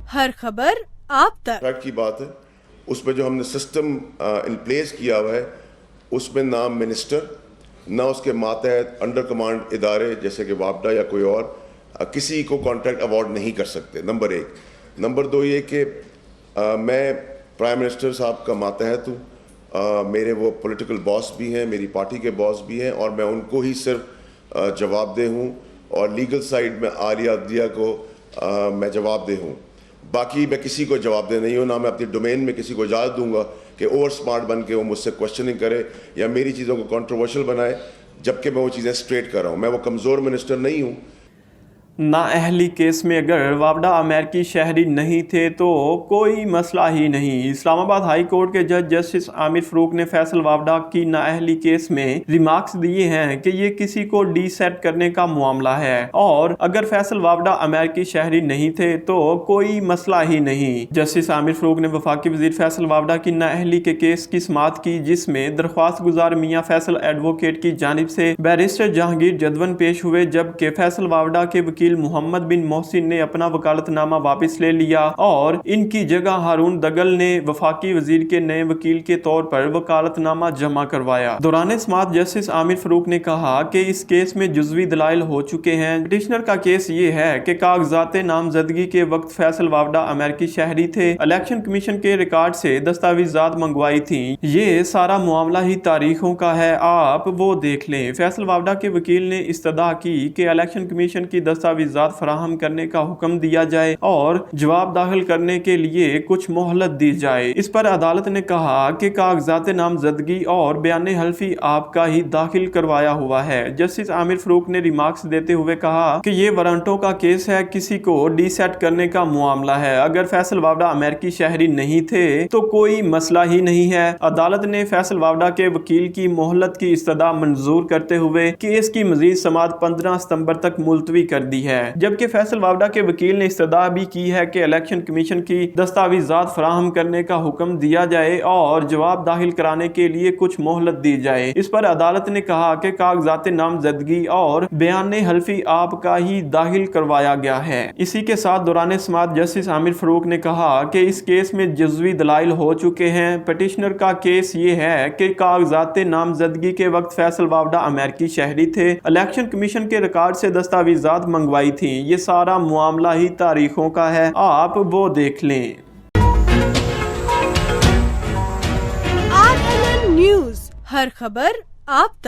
हर खबर आप तक। फैक्ट की बात है, उसमें जो हमने सिस्टम इन प्लेस किया हुआ है, उसमें ना मिनिस्टर, ना उसके मातहत अंडर कमांड इदारे जैसे कि वापडा या कोई और किसी को कॉन्ट्रैक्ट अवार्ड नहीं कर सकते, नंबर एक। नंबर दो ये कि मैं प्राइम मिनिस्टर साहब का मातहत हूँ, मेरे वो पॉलिटिकल बॉस भी हैं, मेरी पार्टी के बॉस भी हैं, और मैं उनको ही सिर्फ जवाबदेह हूँ, और लीगल साइड में आलिया अदलिया को मैं जवाबदेह हूँ। बाकी मैं किसी को जवाबदेह नहीं हूँ, ना मैं अपनी डोमेन में किसी को इजाज़त दूंगा कि ओवर स्मार्ट बन के वो मुझसे क्वेश्चनिंग करे या मेरी चीज़ों को कंट्रोवर्शियल बनाए, जबकि मैं वो चीज़ें स्ट्रेट कर रहा हूँ। मैं वो कमज़ोर मिनिस्टर नहीं हूँ। नाअहली केस में अगर वापडा अमेरिकी शहरी नहीं थे तो कोई मसला ही नहीं। इस्लामाबाद हाई कोर्ट के जज जस्टिस आमिर फरूक ने फैसल वापडा की नाअहली केस में रिमार्क्स दिए हैं कि ये किसी को डीसेट करने का मामला है, और अगर फैसल वापडा अमेरिकी शहरी नहीं थे तो कोई मसला ही नहीं। जस्टिस आमिर फरूक ने वफाकी वजीर फैसल वापडा की नाअहली के केस की समाअत की, जिसमें दरख्वास्त गुजार मियाँ फैसल एडवोकेट की जानिब से बैरिस्टर जहांगीर जदवन पेश हुए, जबकि फैसल वापडा के वकील मोहम्मद बिन मोहसिन ने अपना वकालतनामा वापस ले लिया और इनकी जगह हारून दगल ने वफाकी वजीर के नए वकील के तौर पर वकालतनामा जमा करवाया। दौरान समाअत जस्टिस आमिर फरूक ने कहा कि इस केस में जुज़वी दलाइल हो चुके हैं। पिटिशनर का केस ये है कि कागजात नामजदगी के वक्त फैसल वापडा अमेरिकी शहरी थे, इलेक्शन कमीशन के रिकॉर्ड से दस्तावेजात मंगवाई थी। ये सारा मामला ही तारीखों का है, आप वो देख लें। फैसल वापडा के वकील ने इस्तदा की कि इलेक्शन कमीशन की दस्तावेजात फराहम करने का हुक्म दिया जाए और जवाब दाखिल करने के लिए कुछ मोहलत दी जाए। इस पर अदालत ने कहा कि कागजात नामजदगी और बयान हल्फी आपका ही दाखिल करवाया हुआ है। जस्टिस आमिर फरूक ने रिमार्क्स देते हुए कहा कि ये वारंटों का केस है, किसी को डीसेट करने का मामला है। अगर फैसल वापडा अमेरिकी शहरी नहीं थे तो कोई मसला ही नहीं है। अदालत ने फैसल वापडा के वकील की मोहलत की इस्तदा मंजूर करते हुए केस की मजीद समाअत 15 सितंबर तक मुलतवी कर दी है, जबकि फैसल वापडा के वकील ने इस्तदा भी की है कि इलेक्शन कमीशन की दस्तावेजात फराहम करने का हुक्म दिया जाए और जवाब दाखिल कराने के लिए कुछ मोहलत दी जाए। इस पर अदालत ने कहा कि कागजात नामजदगी और बयान हल्फी आपका ही दाखिल करवाया गया है। इसी के साथ दौरान समाअत जस्टिस आमिर फरूक ने कहा कि इस केस में जुज़वी दलाइल हो चुके हैं। पिटिशनर का केस ये है कि कागजात नामजदगी के वक्त फैसल वापडा अमेरिकी शहरी थे, इलेक्शन कमीशन के रिकॉर्ड से दस्तावेजात मंगवाई थी। ये सारा मामला ही तारीखों का है, आप वो देख लें। RNN न्यूज़, हर खबर आप तक।